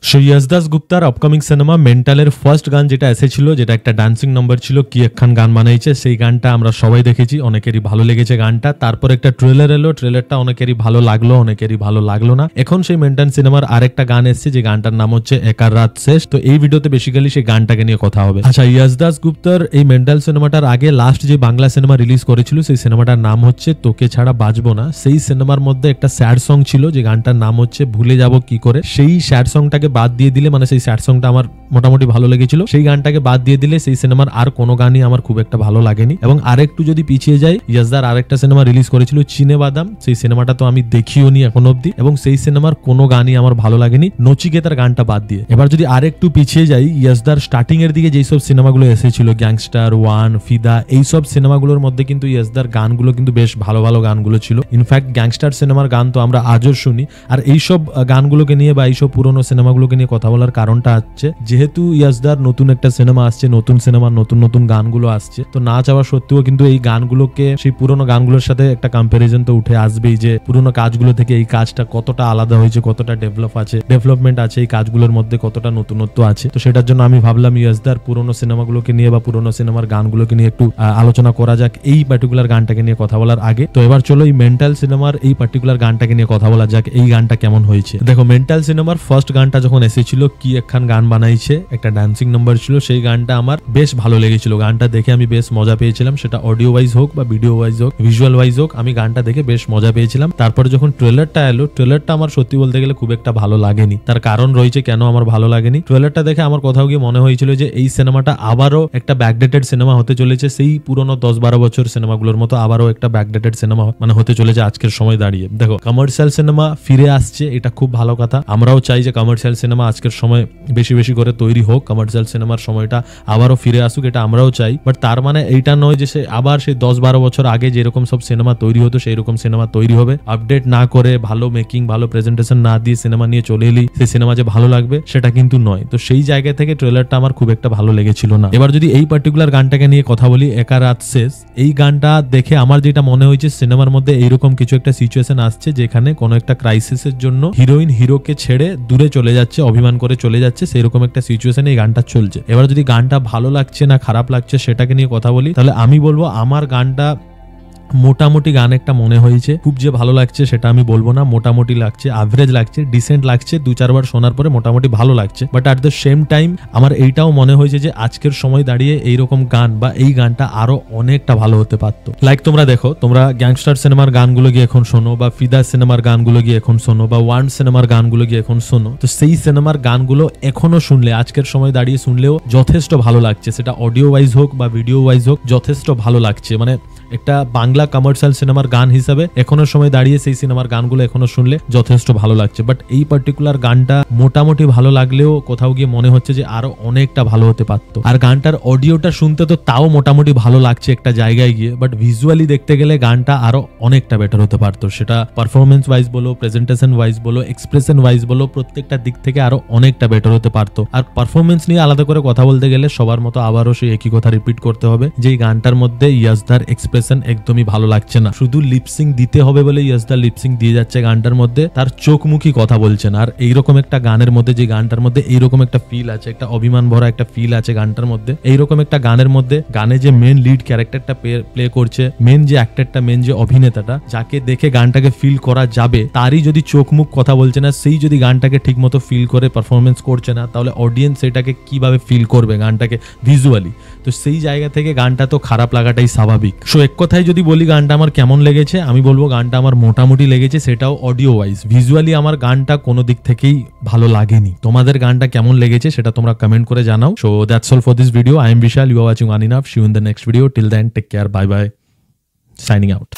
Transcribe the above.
So Yash Das গুপ্তার upcoming cinema মেন্টালের first গান যেটা এসেছিল, যেটা একটা ডান্সিং নাম্বার ছিল, কি একখান গান বানাইছে, সেই গানটা আমরা সবাই দেখেছি, অনেকেরই ভালো লেগেছে গানটা। তারপর একটা ট্রেলার এলো, ট্রেলারটা অনেকেরই ভালো লাগলো, অনেকেরই ভালো লাগলো না। এখন সেই মেন্টাল সিনেমার আরেকটা গান এসছে, যে গানটার নাম হচ্ছে একার রাত শেষ। তো এই ভিডিওতে বেসিক্যালি সেই গানটাকে নিয়ে কথা হবে। আচ্ছা, ইয়শ দাস গুপ্তার এই মেন্টাল সিনেমাটার আগে লাস্ট যে বাংলা সিনেমা রিলিজ করেছিল, সেই সিনেমাটার নাম হচ্ছে তোকে ছাড়া বাঁচবো না। সেই সিনেমার মধ্যে একটা স্যাড সং ছিল, যে গানটার নাম হচ্ছে ভুলে যাব কি করে। সেই স্যাড সংটাকে বাদ দিয়ে দিলে, মানে সেই স্যাড সংটা আমার মোটামুটি ভালো লেগেছিল, সেই গানটাকে বাদ দিয়ে দিলে সেই সিনেমার আর কোনো গানই আমার খুব একটা ভালো লাগেনি। এবং আরেকটু যদি পিছিয়ে যাই, ইয়শদার আরেকটা সিনেমা রিলিজ করেছিল চিনে বাদাম, সেই সিনেমাটা তো আমি দেখিও নি এখন অব্দি, এবং সেই সিনেমার কোনো গানই আমার ভালো লাগেনি নচিকেতার গানটা বাদ দিয়ে। এবার যদি আরেকটু পিছিয়ে যাই, ইয়শদার স্টার্টিং এর দিকে যেসব সিনেমাগুলো এসেছিল, গ্যাংস্টার, ওয়ান, ফিদা, এইসব সিনেমাগুলোর মধ্যে কিন্তু ইয়শদার গানগুলো কিন্তু বেশ ভালো ভালো গানগুলো ছিল। ইনফ্যাক্ট গ্যাংস্টার সিনেমার গান তো আমরা আজও শুনি। আর এইসব গানগুলোকে নিয়ে বা এইসব পুরোনো সিনেমাগুলোকে নিয়ে কথা বলার কারণটা হচ্ছে, যেহেতু ইয়শদার নতুন একটা সিনেমা আসছে, নতুন সিনেমার নতুন নতুন গানগুলো আসছে, তো না চাওয়া সত্ত্বেও কিন্তু এই গানগুলোকে সেই পুরোনো গানগুলোর সাথে একটা কম্পারিজন তো উঠে আসবেই, যে পুরোনো কাজগুলো থেকে এই কাজটা কতটা আলাদা হয়েছে, কতটা ডেভেলপমেন্ট আছে এই কাজগুলোর মধ্যে, কতটা নতুনত্ব আছে। তো সেটার জন্য আমি ভাবলাম ইয়শদার পুরোনো সিনেমাগুলোকে নিয়ে বা পুরোনো সিনেমার গানগুলোকে নিয়ে একটু আলোচনা করা যাক এই পার্টিকুলার গানটাকে নিয়ে কথা বলার আগে। তো এবার চলো এই মেন্টাল সিনেমার এই পার্টিকুলার গানটাকে নিয়ে কথা বলা যাক, এই গানটা কেমন হয়েছে। দেখো, মেন্টাল সিনেমার ফার্স্ট গানটা যখন এসেছিল, কি একখান গান বানাইছে, একটা ডান্সিং নাম্বার ছিল, সেই গানটা আমার বেশ ভালো লেগেছিল। গানটা দেখে আমি বেশ মজা পেয়েছিলাম, সেটা অডিও ওয়াইজ হোক বা ভিডিও ওয়াইজ হোক, ভিজুয়াল ওয়াইজ হোক, আমি গানটা দেখে বেশ মজা পেয়েছিলাম। তারপরে যখন ট্রেলারটা এলো, ট্রেলারটা আমার সত্যি বলতে গেলে খুব একটা ভালো লাগেনি। তার কারণ রয়েছে কেন আমার ভালো লাগেনি। ট্রেলারটা দেখে আমার কোথাও গিয়ে মনে হয়েছিল যে এই সিনেমাটা আবারও একটা ব্যাকডেটেড সিনেমা হতে চলেছে, সেই পুরোনো 10-12 বছর সিনেমাগুলোর মতো আবারও একটা ব্যাকডেটেড সিনেমা মানে হতে চলেছে আজকের সময় দাঁড়িয়ে। দেখো, কমার্শিয়াল সিনেমা ফিরে আসছে, এটা খুব ভালো কথা। আমরাও চাই যে কমার্শিয়াল সিনেমা আজকের সময় বেশি বেশি করে তৈরি হোক, কমার্শিয়াল সিনেমার সময়টা আবারও ফিরে আসুক, এটা আমরাও চাই। বাট তার মানে এইটা নয় যে সে আবার সেই 10-12 বছর আগে যেরকম সব সিনেমা তৈরি হতো সেই রকম সিনেমা তৈরি হবে। আপডেট না করে, ভালো মেকিং, ভালো প্রেজেন্টেশন না দিয়ে সিনেমা নিয়ে চলে এলি, সেই সিনেমা যে ভালো লাগবে সেটা কিন্তু নয়। তো সেই জায়গা থেকে ট্রেলারটা আমার খুব একটা ভালো লেগেছিল না। এবার যদি এই পার্টিকুলার গানটাকে নিয়ে কথা বলি, একা রাত শেষ, এই গানটা দেখে আমার যেটা মনে হয়েছে, সিনেমার মধ্যে এইরকম কিছু একটা সিচুয়েশন আসছে যেখানে কোনো একটা ক্রাইসিসের জন্য হিরোইন হিরোকে ছেড়ে দূরে চলে যাচ্ছে, অভিমান করে চলে যাচ্ছে, সেই রকম একটা সিচুয়েশনে এই গানটা চলছে। এবার যদি গানটা ভালো লাগছে না খারাপ লাগছে সেটাকে নিয়ে কথা বলি, তাহলে আমি বলবো আমার গানটা মোটামুটি গান একটা মনে হয়েছে। খুব যে ভালো লাগছে সেটা আমি বলবো না, মোটামুটি লাগছে, অ্যাভারেজ লাগছে, ডিসেন্ট লাগছে, 2-4 বার শোনার পরে মোটামুটি ভালো লাগছে। But at the same time আমার এইটাও মনে হয়েছে যে আজকের সময় দাঁড়িয়ে এইরকম গান বা এই গানটা আরো অনেকটা ভালো হতে পারতো। লাইক তোমরা দেখো, তোমরা গ্যাংস্টার সিনেমার গানগুলো গিয়ে এখন শোনো, বা ফিদা সিনেমার গানগুলো গিয়ে এখন শোনো, বা ওয়ান সিনেমার গানগুলো গিয়ে এখন শোনো, তো সেই সিনেমার গানগুলো এখনো শুনলে, আজকের সময় দাঁড়িয়ে শুনলেও যথেষ্ট ভালো লাগছে। সেটা অডিও ওয়াইজ হোক বা ভিডিও ওয়াইজ হোক, যথেষ্ট ভালো লাগছে। মানে একটা বাংলা কমার্শিয়াল সিনেমার গান হিসাবে এখনো সময় দাঁড়িয়ে সেই সিনেমার গানগুলো এখনো শুনলে যথেষ্ট ভালো লাগছে। বাট এই পার্টিকুলার গানটা মোটামুটি ভালো লাগলেও কোথাও গিয়ে মনে হচ্ছে যে আরো অনেকটা ভালো হতে পারতো। আর গানটার অডিওটা শুনতে তো তাও মোটামুটি ভালো লাগছে একটা জায়গায় গিয়ে, বাট ভিজুয়ালি দেখতে গেলে গানটা আরো অনেকটা বেটার হতে পারতো। সেটা পারফরমেন্স ওয়াইজ বলো, প্রেজেন্টেশন ওয়াইজ বলো, এক্সপ্রেশন ওয়াইজ বলো, প্রত্যেকটা দিক থেকে আরো অনেকটা বেটার হতে পারতো। আর পারফরমেন্স নিয়ে আলাদা করে কথা বলতে গেলে সবার মতো আবারও সেই একই কথা রিপিট করতে হবে, যে এই গানটার মধ্যে ইয়শদার এক্সপ্রেশন একদমই ভালো লাগছে না। শুধু লিপসিং দিতে হবে বলে ইয়শদার লিপসিং দিয়ে যাচ্ছে গানটার মধ্যে, তার চোখমুখী কথা বলছে না। আর এইরকম একটা গানের মধ্যে, যে গানটার মধ্যে এইরকম একটা ফিল আছে, একটা অভিমান ভরা একটা ফিল আছে গানটার মধ্যে, এইরকম একটা গানের মধ্যে, গানে যে মেন লিড ক্যারেক্টারটা প্লে করছে, মেন যে অ্যাক্টরটা, মেন যে অভিনেতাটা, যাকে দেখে গানটাকে ফিল করা যাবে, তারই যদি চোখ মুখ কথা বলছে না, সেই যদি গানটাকে ঠিক মতো ফিল করে পারফরমেন্স করছে না, তাহলে অডিয়েন্স সেটাকে কিভাবে ফিল করবে গানটাকে ভিজুয়ালি। তো সেই জায়গা থেকে গানটা তো খারাপ লাগাটাই স্বাভাবিক। সো এক কথায় যদি বলি গানটা আমার কেমন লেগেছে, আমি বলবো গানটা আমার মোটামুটি লেগেছে, সেটাও অডিও ওয়াইজ। ভিজুয়ালি আমার গানটা কোনো দিক থেকেই ভালো লাগেনি। তোমাদের গানটা কেমন লেগেছে সেটা তোমরা কমেন্ট করে জানাও। So that's all for this video. I am Vishal, you are watching Unenough. See you in the next video. Till then, take care, bye bye, signing out.